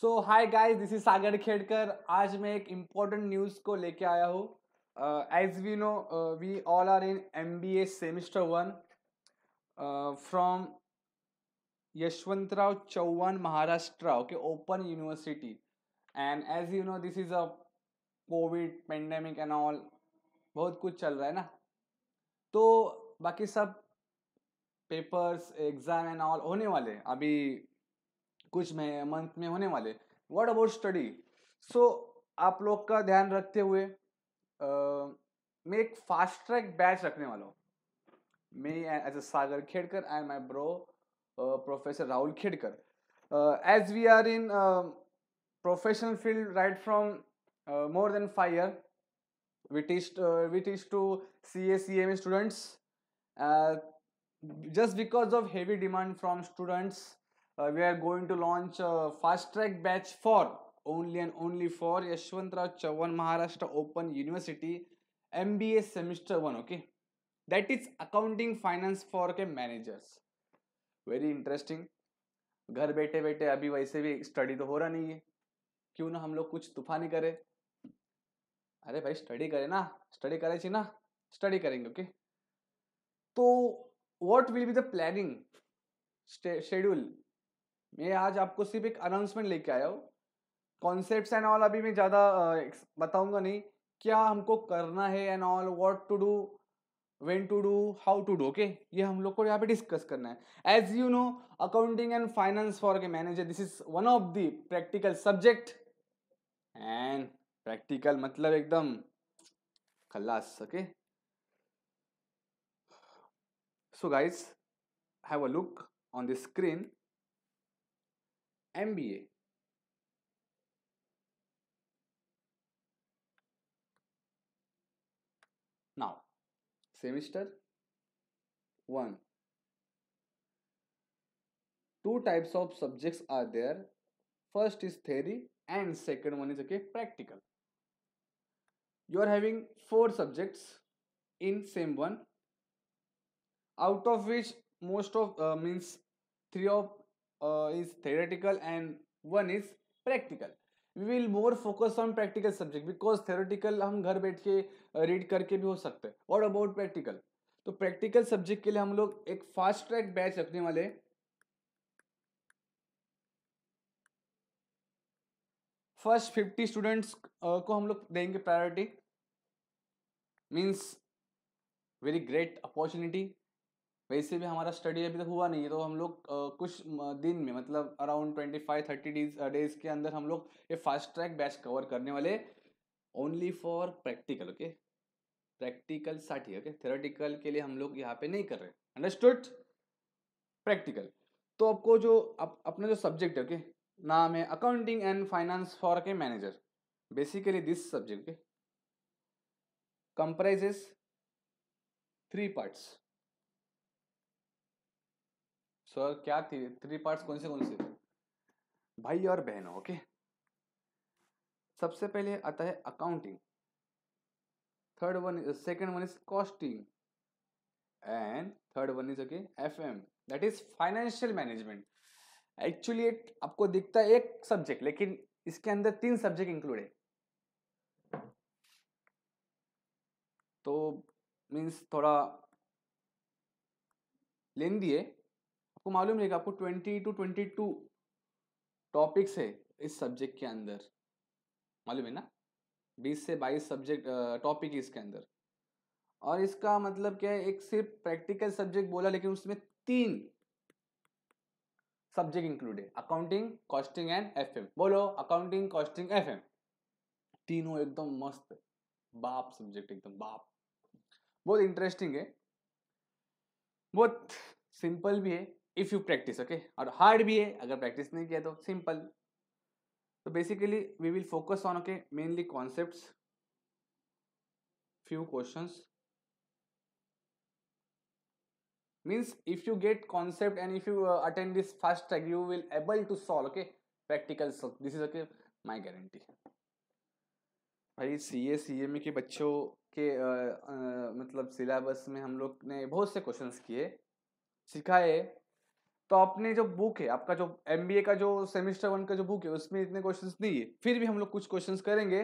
So hi guys, this is Sagar Khedkar. आज मैं एक इम्पोर्टेंट न्यूज़ को लेके आया हूँ। As we know, we all are in MBA semester 1 from Yashwantrao Chauhan Maharashtra, okay, open university. And as you know, this is a Covid pandemic and all, बहुत कुछ चल रहा है ना। तो बाकी सब पेपर्स एग्जाम एंड ऑल होने वाले अभी कुछ में मंथ में होने वाले। What about study? सो आप लोग का ध्यान रखते हुए मैं एक फास्ट ट्रैक बैच रखने वाला हूँ। मैं as a Sagar Khedkar and my bro professor Rahul Khedkar, as we are in professional field right from more than 5 years. We teach to CA CMA students. uh, just because of heavy demand from students, we are going to launch a fast track batch for only and only for Yashwantrao Chauhan Maharashtra Open University MBA semester 1, okay. That is accounting finance for के managers. Very interesting. घर बैठे बैठे अभी वैसे भी study तो हो रहा नहीं है, क्यों ना हम लोग कुछ तूफानी करें। अरे भाई स्टडी करें ना, स्टडी करायची ना, स्टडी करेंगे, ओके। तो what will be the planning schedule? मैं आज आपको सिर्फ एक अनाउंसमेंट लेके आया हूँ। कॉन्सेप्ट्स एंड ऑल अभी मैं ज़्यादा बताऊंगा नहीं, क्या हमको करना है and all, what to do, when to do, how to do, okay. ये हम लोग को यहाँ पे डिस्कस करना है। As you know, accounting and finance for के manager, this is one of the practical subject. And practical मतलब एकदम खल्लास, okay. So guys, have a look on the screen. MBA, now semester 1, two types of subjects are there. First is theory and second one is, okay, practical. You are having 4 subjects in same one, out of which most of means 3 of is theoretical and 1 is practical. We will more focus on practical subject because theoretical हम घर बैठ के read करके भी हो सकते हैं। What about practical? तो practical subject के लिए हम लोग एक फास्ट ट्रैक बैच रखने वाले हैं। फर्स्ट 50 स्टूडेंट्स को हम लोग देंगे priority. Means very great opportunity. वैसे भी हमारा स्टडी अभी तक हुआ नहीं है, तो हम लोग कुछ दिन में, मतलब अराउंड 25-30 डेज के अंदर हम लोग ये फास्ट ट्रैक बैच कवर करने वाले, only for practical, okay. Practical साठी, ओके। थ्योरेटिकल के लिए हम लोग यहाँ पे नहीं कर रहे। अंडरस्टूड? प्रैक्टिकल। तो आपको जो अपना जो सब्जेक्ट है, ओके, नाम है अकाउंटिंग एंड फाइनेंस फॉर के manager. Basically this subject comprises 3 parts. Sir क्या थी 3 पार्ट्स? कौन से भाई और बहनों, ओके। सबसे पहले आता है accounting, second one is costing and third one is, okay, FM, that is financial management. Actually आपको दिखता है एक सब्जेक्ट, लेकिन इसके अंदर 3 सब्जेक्ट इंक्लूड है। तो मीन्स थोड़ा लेंदी है। आपको मालूम है कि आपको 20 to 22 टॉपिक्स है इस सब्जेक्ट के अंदर, मालूम है ना। 20 से 22 सब्जेक्ट टॉपिक इसके अंदर। और इसका मतलब क्या है, एक सिर्फ प्रैक्टिकल सब्जेक्ट बोला, लेकिन उसमें 3 सब्जेक्ट इंक्लूड है, अकाउंटिंग, कॉस्टिंग एंड FM। बोलो, अकाउंटिंग, कॉस्टिंग, FM, तीनों एकदम मस्त बाप सब्जेक्ट, एकदम बाप। बहुत इंटरेस्टिंग है, बहुत सिंपल भी है इफ यू प्रैक्टिस, ओके, और हार्ड भी है अगर प्रैक्टिस नहीं किया तो सिंपल। तो basically we will focus on, okay, mainly concepts, few questions. Means if you get concept and if you attend this fast track, you will able to solve, okay, practical. So this is, okay, my guarantee. भाई CA CMA के बच्चों के मतलब syllabus में हम लोग ने बहुत से क्वेश्चंस किए, सिखाए, तो अपने जो बुक है, आपका जो एमबीए का जो सेमेस्टर 1 का जो बुक है, उसमें इतने क्वेश्चंस नहीं है, फिर भी हम लोग कुछ क्वेश्चंस करेंगे,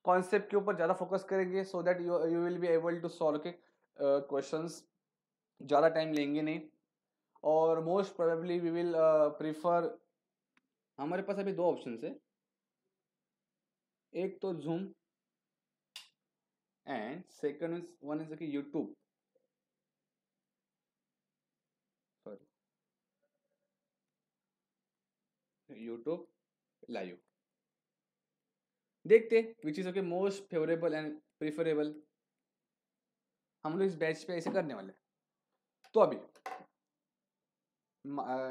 कॉन्सेप्ट के ऊपर ज़्यादा फोकस करेंगे, so that you will be able to solve के क्वेश्चंस, ज़्यादा टाइम लेंगे नहीं। और most probably we will prefer, हमारे पास अभी दो ऑप्शन है, एक तो Zoom and second one is YouTube, sorry, YouTube live. देखते which is okay most favourable and preferable, हम लोग इस बैच पे ऐसे करने वाले। तो अभी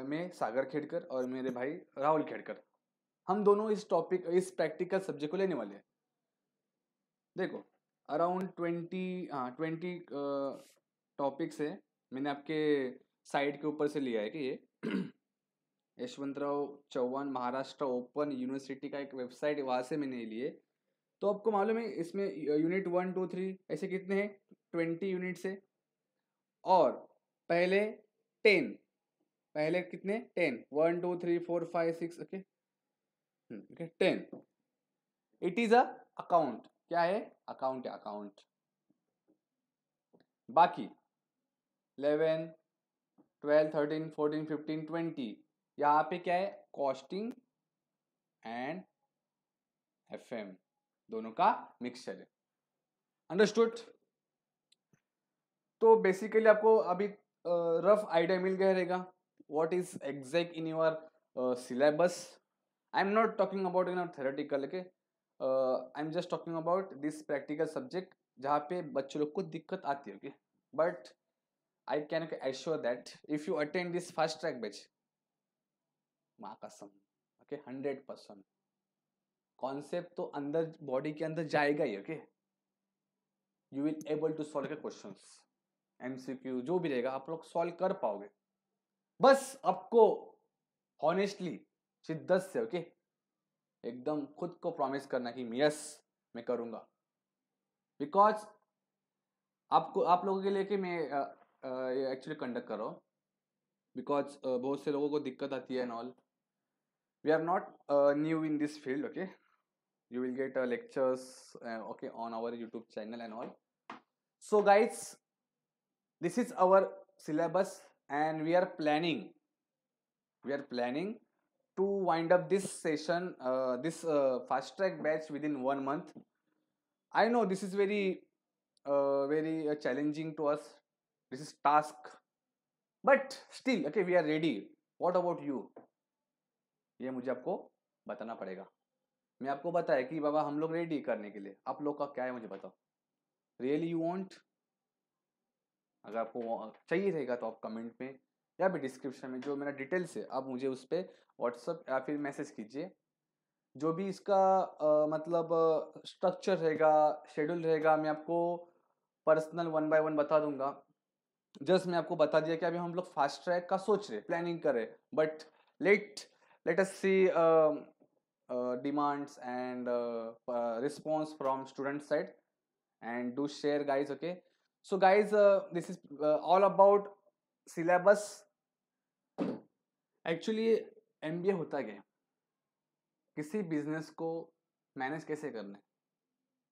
मैं सागर खेड़कर और मेरे भाई राहुल खेड़कर, हम दोनों इस टॉपिक, इस प्रैक्टिकल सब्जेक्ट को लेने वाले हैं। देखो अराउंड 20 टॉपिक्स है, मैंने आपके साइट के ऊपर से लिया है कि ये यशवंतराव चौहान महाराष्ट्र ओपन यूनिवर्सिटी का एक वेबसाइट है, वहाँ से मैंने लिए। तो आपको मालूम है इसमें यूनिट 1 2 3 ऐसे कितने हैं, 20 यूनिट्स है। और पहले 10, पहले कितने 10, 1 2 3 4 5 6, okay okay 10। It is a account, क्या है, अकाउंट है, अकाउंट। बाकी 11 12 13 14 15 20 यहाँ पे क्या है, कॉस्टिंग एंड एफएम, दोनों का मिक्सचर है। अंडरस्टूड। तो बेसिकली आपको अभी रफ आइडिया मिल गया रहेगा what is exact in your syllabus. I am not talking about in theoretical के, I am just talking about this practical subject जहाँ पे बच्चों लोग को दिक्कत आती है, okay. But I can assure that if you attend this fast track batch, माँ कसम, ओके, 100% कॉन्सेप्ट तो अंदर बॉडी के अंदर जाएगा ही, okay. You will able to solve के क्वेश्चंस, एमसीक्यू जो भी रहेगा आप लोग सॉल्व कर पाओगे। बस आपको हॉनेस्टली, शिद्दत से, ओके, एकदम खुद को प्रॉमिस करना कि यस मैं करूंगा। बिकॉज आपको, आप लोगों के लिए कि मैं एक्चुअली कंडक्ट कर रहा हूँ, बिकॉज बहुत से लोगों को दिक्कत आती है and all. We are not new in this field, okay. You will get lectures okay on our YouTube channel and all. So guys, this is our syllabus and we are planning to wind up this session, this fast track batch within 1 month. I know this is very challenging to us, this is task, but still okay, we are ready. What about you? ये मुझे आपको बताना पड़ेगा। मैं आपको बताया कि बाबा हम लोग रेडी करने के लिए, आप लोग का क्या है मुझे बताओ। Really you want? अगर आपको चाहिए रहेगा तो आप कमेंट में या फिर डिस्क्रिप्शन में जो मेरा डिटेल्स है आप मुझे उस पर व्हाट्सअप या फिर मैसेज कीजिए। जो भी इसका मतलब स्ट्रक्चर रहेगा, शेड्यूल रहेगा, मैं आपको पर्सनल 1 बाय 1 बता दूंगा। जस्ट मैं आपको बता दिया कि अभी हम लोग फास्ट ट्रैक का सोच रहे, प्लानिंग कर रहे, but let let us see demands and response from student side and do share guys, okay. So guys, this is all about syllabus. Actually MBA होता क्या है, किसी बिजनेस को मैनेज कैसे करना है,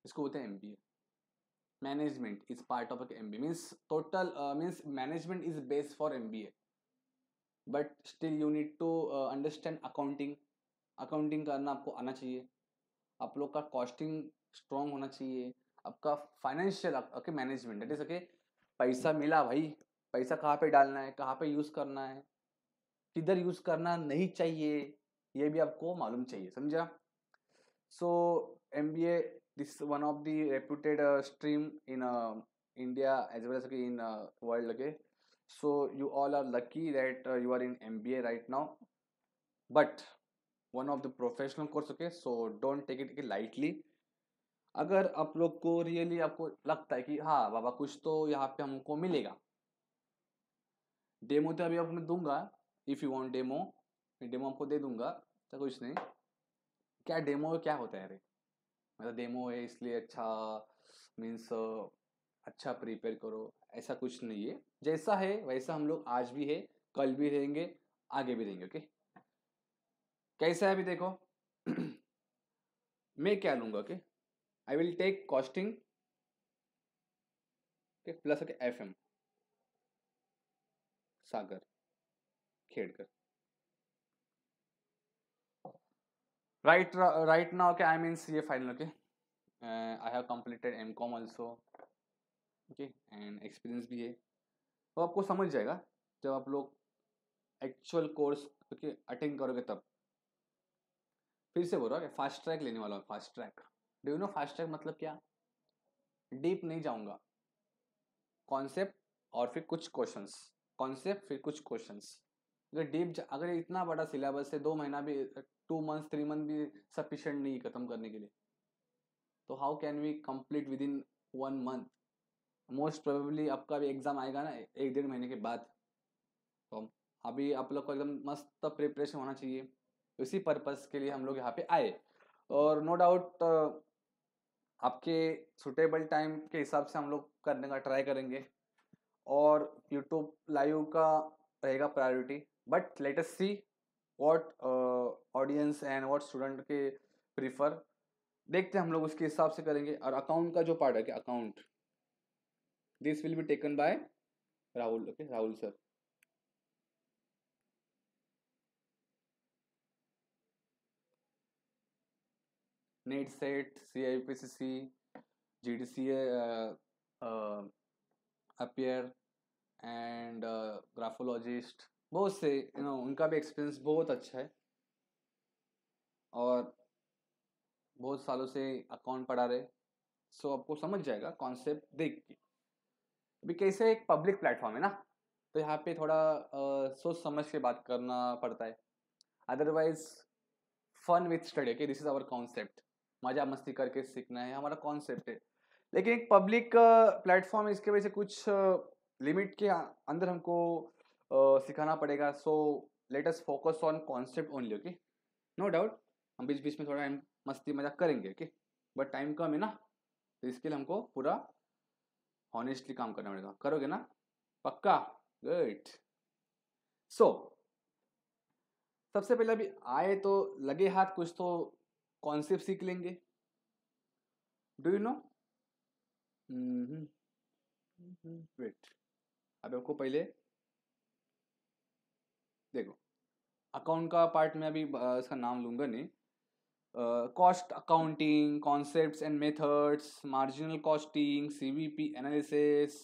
इसको बोलते हैं MBA. Management is part of MBA, means total means management is based for MBA, but still you need to understand accounting. Accounting करना आपको आना चाहिए, आप लोग का कॉस्टिंग स्ट्रॉन्ग होना चाहिए, आपका financial okay management, that is okay. पैसा मिला भाई, पैसा कहाँ पे डालना है, कहाँ पे यूज करना है, किधर यूज करना नहीं चाहिए, ये भी आपको मालूम चाहिए, समझा। So MBA, this one of the reputed stream in India as well as in world, okay. So you all are lucky that you are in MBA right now, but one of the professional course, okay. So don't take it lightly. अगर आप लोग को really आपको लगता है कि हाँ बाबा कुछ तो यहाँ पे हमको मिलेगा, डेमो तो अभी आपको मैं दूंगा, इफ यू वांट डेमो, मैं डेमो आपको दे दूंगा, तो कुछ नहीं। क्या डेमो क्या होता है, अरे मतलब डेमो है इसलिए अच्छा मीन्स अच्छा प्रिपेयर करो, ऐसा कुछ नहीं है। जैसा है वैसा हम लोग आज भी है, कल भी रहेंगे आगे भी देंगे। ओके, कैसा है अभी देखो। मैं क्या लूंगा? Okay, I will take costing plus okay FM Sagar Khedkar. right now okay, I'm in CA final. Okay, I have completed MCOM also. Okay, and experience भी है। तो आपको समझ जाएगा जब आप लोग एक्चुअल कोर्स ओके अटेंड करोगे तब। फिर से बोल रहा हूँ फास्ट ट्रैक लेने वाला हूँ। Fast track, do you know fast track मतलब क्या? डीप नहीं जाऊंगा, कॉन्सेप्ट और फिर कुछ क्वेश्चंस, कॉन्सेप्ट फिर कुछ क्वेश्चंस। अगर अगर इतना बड़ा सिलेबस है, 2 महीना भी, 2 मंथ 3 मंथ भी सफिशिएंट नहीं खत्म करने के लिए, तो how can we complete within 1 month? Most probably आपका भी एग्जाम आएगा ना 1 1.5 महीने के बाद। तो अभी आप लोग को एकदम मस्त प्रिपरेशन होना चाहिए। इसी पर्पस के लिए हम लोग यहाँ पे आए, और नो डाउट आपके सुटेबल टाइम के हिसाब से हम लोग करने का ट्राई करेंगे। और यूट्यूब लाइव का रहेगा priority, but let us see what audience and what student के प्रीफर, देखते हैं हम लोग उसके हिसाब से करेंगे। और अकाउंट का जो पार्ट है कि account, this will be taken by Rahul. Okay, Rahul sir. Net set, CIPCC, GDCA, appear and graphologist, बहुत से उनका भी एक्सपीरियंस बहुत अच्छा है, और बहुत सालों से अकाउंट पढ़ा रहे। सो आपको समझ जाएगा कॉन्सेप्ट देख के। अभी कैसे एक पब्लिक प्लेटफॉर्म है ना, तो यहाँ पे थोड़ा सोच समझ के बात करना पड़ता है। Otherwise fun with study, okay, this is our concept. मजा मस्ती करके सीखना है हमारा कॉन्सेप्ट है। लेकिन एक पब्लिक प्लेटफॉर्म है, इसके वजह से कुछ लिमिट के अंदर हमको सिखाना पड़ेगा। So let us focus on concept only. Okay, no doubt हम बीच बीच में थोड़ा मस्ती मजाक करेंगे। ओके, बट टाइम कम है ना, तो इसके लिए हमको पूरा हॉनेस्टली काम करना पड़ेगा। करोगे ना? पक्का? गुड। सो सबसे पहले अभी आए तो लगे हाथ कुछ तो कॉन्सेप्ट सीख लेंगे। Do you know? वेट, अब आपको पहले देखो, अकाउंट का पार्ट में अभी इसका नाम लूंगा नहीं। Cost accounting, concepts and methods, marginal costing, CVP analysis,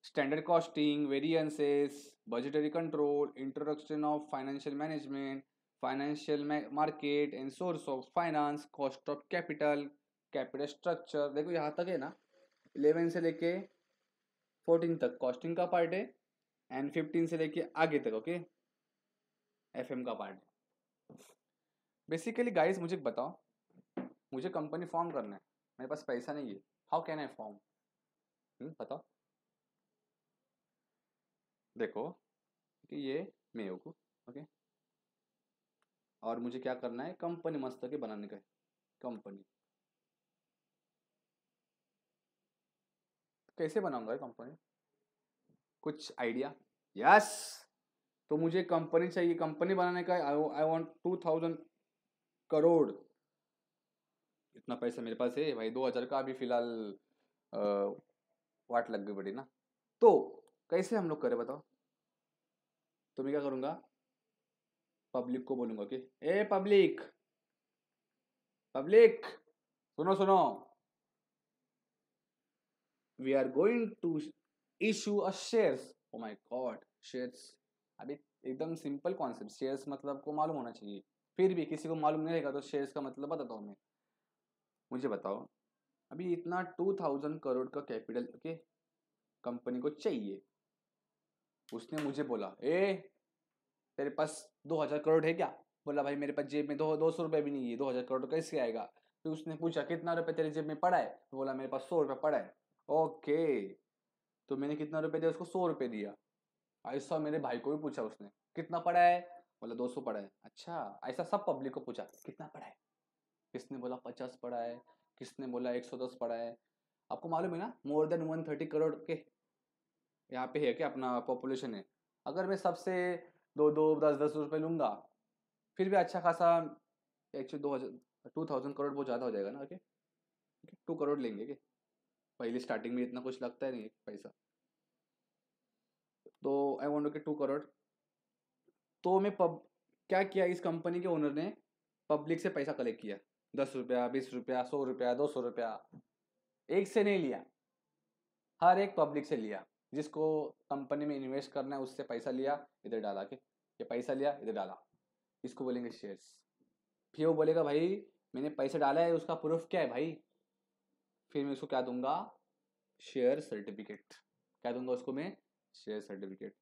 standard costing, variances, budgetary control, introduction of financial management, financial market and source of finance, cost of capital, capital structure. देखो यहाँ तक है ना, 11 से लेके 14 तक कॉस्टिंग का पार्ट है, एंड 15 से लेके आगे तक ओके FM का पार्ट है। बेसिकली गाइस मुझे बताओ, मुझे कंपनी फॉर्म करना है, मेरे पास पैसा नहीं है, हाउ कैन आई फॉर्म? बताओ। देखो कि ये मैं हूँ, ओके, और मुझे क्या करना है, कंपनी मस्त के बनाने का है। कंपनी कैसे बनाऊंगा कंपनी? कुछ आइडिया? यस, तो मुझे कंपनी चाहिए। कंपनी बनाने का आई वांट 2000 करोड़। इतना पैसा मेरे पास है भाई, 2000 का अभी फिलहाल वाट लग गई बड़ी ना। तो कैसे हम लोग करें बताओ? तो मैं क्या करूंगा, पब्लिक को बोलूंगा कि ए पब्लिक, पब्लिक सुनो सुनो, we are going to issue a shares. Oh my god, shares अभी एकदम सिंपल कॉन्सेप्ट। शेयर्स मतलब को मालूम होना चाहिए, फिर भी किसी को मालूम नहीं रहेगा तो शेयर्स का मतलब बताता हूँ मैं। मुझे बताओ, अभी इतना 2000 करोड़ का कैपिटल ओके कंपनी को चाहिए। उसने मुझे बोला ए तेरे पास 2000 करोड़ है क्या? बोला भाई मेरे पास जेब में 200 रुपये भी नहीं है, 2000 करोड़ कैसे आएगा? फिर उसने पूछा कितना रुपए तेरे जेब में पड़ा है? तो बोला मेरे पास 100 रुपये पड़ा है। ओके, तो मैंने कितना रुपए दिया उसको? 100 रुपये दिया। ऐसा मेरे भाई को भी पूछा उसने कितना पड़ा है? बोला 200 पड़ा है। अच्छा, ऐसा सब पब्लिक को पूछा कितना पड़ा है? किसने बोला 50 पड़ा है, किसने बोला 110 पड़ा है। आपको मालूम है ना, मोर देन 130 करोड़ के यहाँ पे है क्या अपना पॉपुलेशन है। अगर मैं सबसे दो दो 10-10 रुपये लूँगा, फिर भी अच्छा खासा एक्चुअली 2000 करोड़ बहुत ज़्यादा हो जाएगा ना। ओके, 2 करोड़ लेंगे कि पहले स्टार्टिंग में इतना कुछ लगता है नहीं पैसा, तो आई वांट के 2 करोड़। तो मैं क्या किया, इस कंपनी के ओनर ने पब्लिक से पैसा कलेक्ट किया, 10 रुपया, 20 रुपया, 100 रुपया, 200 रुपया, एक से नहीं लिया, हर एक पब्लिक से लिया, जिसको कंपनी में इन्वेस्ट करना है उससे पैसा लिया, इधर डाला के, ये पैसा लिया इधर डाला, इसको बोलेंगे शेयर्स। फिर वो बोलेगा भाई मैंने पैसा डाला है, उसका प्रूफ क्या है भाई, फिर मैं उसको क्या दूंगा, शेयर सर्टिफिकेट। क्या दूंगा उसको मैं, शेयर सर्टिफिकेट।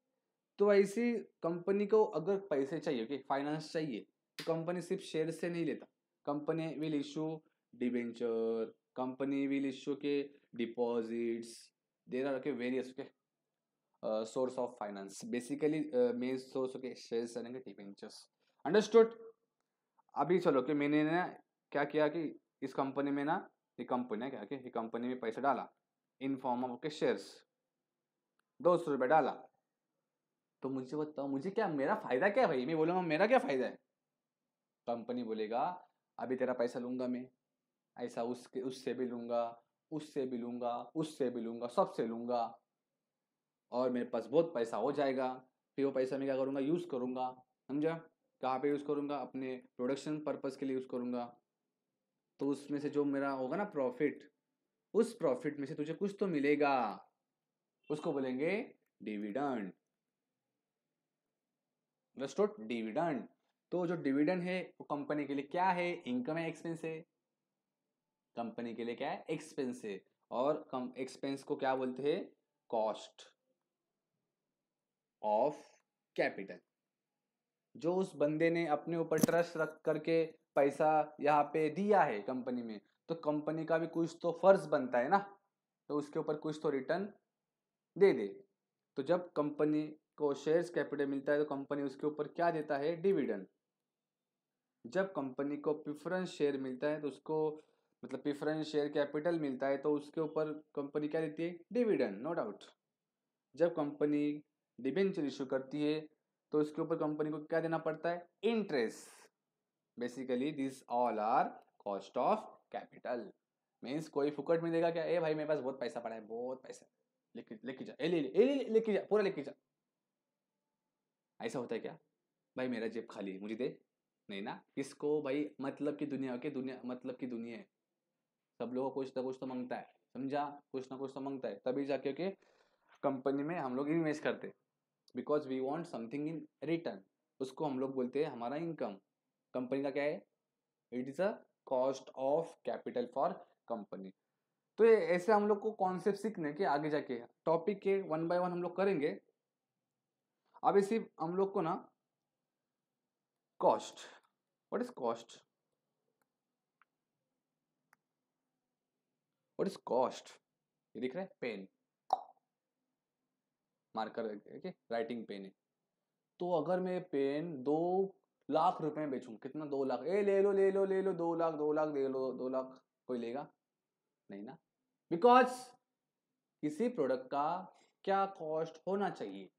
तो ऐसी कंपनी को अगर पैसे चाहिए कि फाइनेंस चाहिए, तो कंपनी सिर्फ शेयर से नहीं लेता, company will issue debenture, company will issue के डिपॉजिट्स, देर आर के वेरियस के source of finance, basically main source के शेयर्स यानी कि डिबेंचर्स। अंडरस्टूड। अभी चलो कि मैंने ना क्या किया कि इस कंपनी में ना, ये कंपनी है क्या कि ये कंपनी में पैसा डाला इन फॉर्म ऑफ के शेयर्स, 200 रुपये डाला, तो मुझे बताओ मुझे क्या, मेरा फायदा क्या है भाई, मैं बोलूँगा मेरा क्या फायदा है, कंपनी बोलेगा अभी तेरा पैसा लूंगा मैं, ऐसा उसके उससे भी लूंगा, उससे भी लूंगा, उससे भी लूंगा, सबसे लूंगा, और मेरे पास बहुत पैसा हो जाएगा। फिर वो पैसा मैं क्या करूँगा, यूज़ करूँगा, समझा, कहाँ पे यूज़ करूँगा, अपने प्रोडक्शन पर्पज़ के लिए यूज़ करूँगा। तो उसमें से जो मेरा होगा ना प्रॉफिट, उस प्रॉफिट में से तुझे कुछ तो मिलेगा, उसको बोलेंगे डिविडेंड। Understood, dividend. तो जो डिविडेंड है वो कंपनी के लिए क्या है, इनकम है, एक्सपेंस है, कंपनी के लिए क्या है, एक्सपेंस है। और एक्सपेंस को क्या बोलते हैं, कॉस्ट ऑफ कैपिटल। जो उस बंदे ने अपने ऊपर ट्रस्ट रख करके पैसा यहाँ पे दिया है कंपनी में, तो कंपनी का भी कुछ तो फर्ज बनता है ना, तो उसके ऊपर कुछ तो रिटर्न दे दे। तो जब कंपनी को शेयर्स कैपिटल मिलता है तो कंपनी उसके ऊपर क्या देता है, डिविडेंड। जब कंपनी को प्रेफरेंस शेयर मिलता है तो उसको, मतलब प्रेफरेंस शेयर कैपिटल मिलता है तो उसके ऊपर कंपनी क्या देती है, डिविडेंड, नो डाउट। जब कंपनी डिबेंचर इशू करती है तो उसके ऊपर कंपनी को क्या देना पड़ता है, interest. Basically this all are cost of capital. Means कोई फुकट में देगा क्या, ए भाई मेरे पास बहुत पैसा पड़ा है, बहुत पैसा, लेके लेके जा, लेके जा, पूरा लेके जा, ऐसा होता है क्या, भाई मेरा जेब खाली है मुझे दे, नहीं ना, किसको भाई, मतलब की दुनिया के, दुनिया मतलब की दुनिया है, सब लोगों को कुछ ना कुछ तो मांगता है, समझा, कुछ ना कुछ तो मांगता है, तभी जाके के कंपनी में हम लोग इन्वेस्ट करते हैं, because we want something in return, उसको हम लोग बोलते हैं हमारा इनकम। कंपनी का क्या है, it is a cost of capital for company. तो ये ऐसे हम लोग को कॉन्सेप्ट सीखने के, आगे जाके टॉपिक के वन बाय वन हम लोग करेंगे। अभी सिर्फ हम लोग को ना cost, what is cost, what is cost, ये दिख रहा है पेन, मार्कर, राइटिंग पेन है। तो अगर मैं पेन 2 लाख रुपए में बेचूं, कितना, 2 लाख, ए ले लो ले लो ले लो, 2 लाख, 2 लाख दे लो, 2 लाख, कोई लेगा नहीं ना, बिकॉज किसी प्रोडक्ट का क्या कॉस्ट होना चाहिए,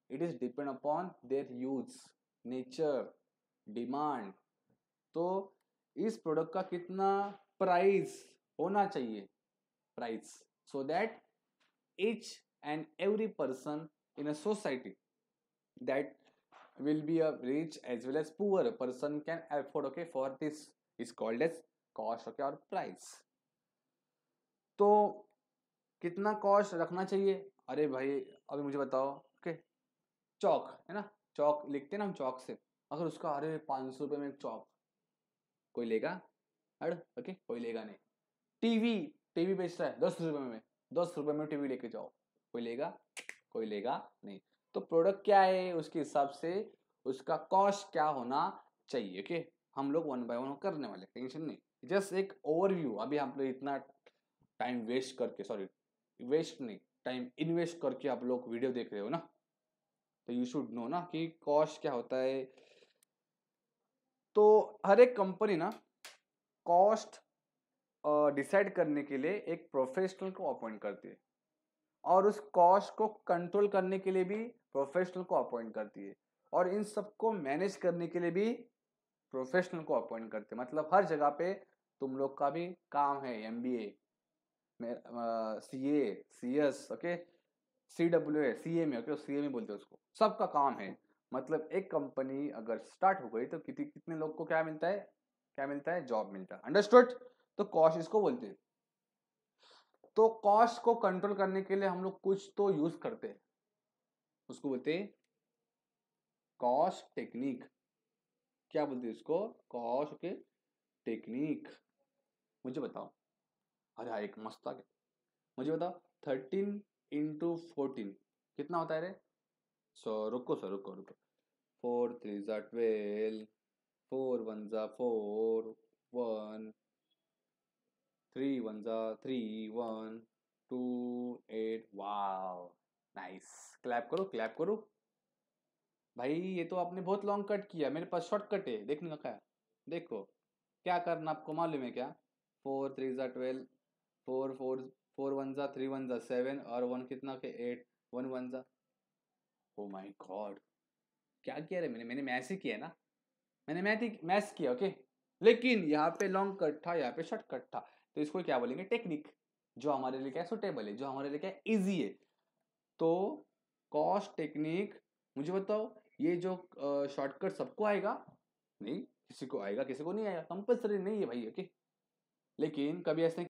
it is depend upon their use, nature, demand. तो इस प्रोडक्ट का कितना प्राइस होना चाहिए, price, so that each and every person in a society that will be a rich as well as poor person can afford, okay, for this is called as cost, okay, or price। तो कितना cost रखना चाहिए, अरे भाई अभी मुझे बताओ, okay, चौक है ना, चौक लिखते हैं ना हम चौक से, अगर उसका अरे 500 रुपये में एक चौक, कोई लेगा, हड़, ओके, कोई लेगा नहीं। टीवी, टीवी बेच रहा है 10 रुपये में, 10 रुपये में टीवी लेके जाओ, कोई लेगा, कोई लेगा नहीं। तो प्रोडक्ट क्या है उसके हिसाब से उसका कॉस्ट क्या होना चाहिए, ओके, हम लोग वन बाय वन करने वाले, टेंशन नहीं, जस्ट एक ओवरव्यू। अभी हम लोग इतना टाइम वेस्ट करके, सॉरी वेस्ट नहीं, टाइम इन्वेस्ट करके आप लोग वीडियो देख रहे हो ना, तो यू शुड नो ना कि कॉस्ट क्या होता है। तो हर एक कंपनी ना कॉस्ट डिसाइड करने के लिए एक प्रोफेशनल को अपॉइंट करती है, और उस कॉस्ट को कंट्रोल करने के लिए भी प्रोफेशनल को अपॉइंट करती है। और इन सबको मैनेज करने के लिए भी प्रोफेशनल को अपॉइंट करते हैं। मतलब हर जगह पे तुम लोग का भी काम है, MBA, CA, CS, okay, CWA, CMA, okay, CMA बोलते हैं उसको, सबका काम है। मतलब एक कंपनी अगर स्टार्ट हो गई तो कितने कितने लोग को क्या मिलता है, क्या मिलता है, जॉब मिलता है। अंडरस्टूड? तो कॉस्ट इसको बोलते हैं। तो कॉस्ट को कंट्रोल करने के लिए हम लोग कुछ तो यूज करते हैं, उसको बोलते हैं कॉस्ट टेक्निक। क्या बोलते हैं इसको? कॉस्ट के टेक्निक। मुझे बताओ। अरे हाँ, एक मस्त आ गया। मुझे बताओ 13 into 14 कितना होता है रे? रुको सर, रुको रुको। 4 3 = 12, 4 1 = 4, 1, 3 1 = 3, 1 2 8। Wow, nice. क्लैप करो, क्लैप करो भाई। ये तो आपने बहुत लॉन्ग कट किया, मेरे पास शॉर्टकट है, देखने का है। देखो क्या करना आपको मालूम है क्या? 4 3 = 12, 4 4 4 1 = 3 1 = 7, और 1 कितना के 8, 1 1 = ओ माय गॉड, क्या किया रे? मैंने मैथ्स ही किया है ना, मैंने मैथ्स किया, ओके। लेकिन यहाँ पे लॉन्ग कट था, यहाँ पे शॉर्ट कट था, तो इसको क्या बोलेंगे? टेक्निक। जो हमारे लिए क्या सुटेबल है, जो हमारे लिए क्या इजी है। तो कॉस्ट टेक्निक। मुझे बताओ, ये जो शॉर्टकट सबको आएगा? नहीं, किसी को आएगा, किसी को नहीं आएगा, कंपलसरी नहीं है भाई, ओके। लेकिन कभी ऐसे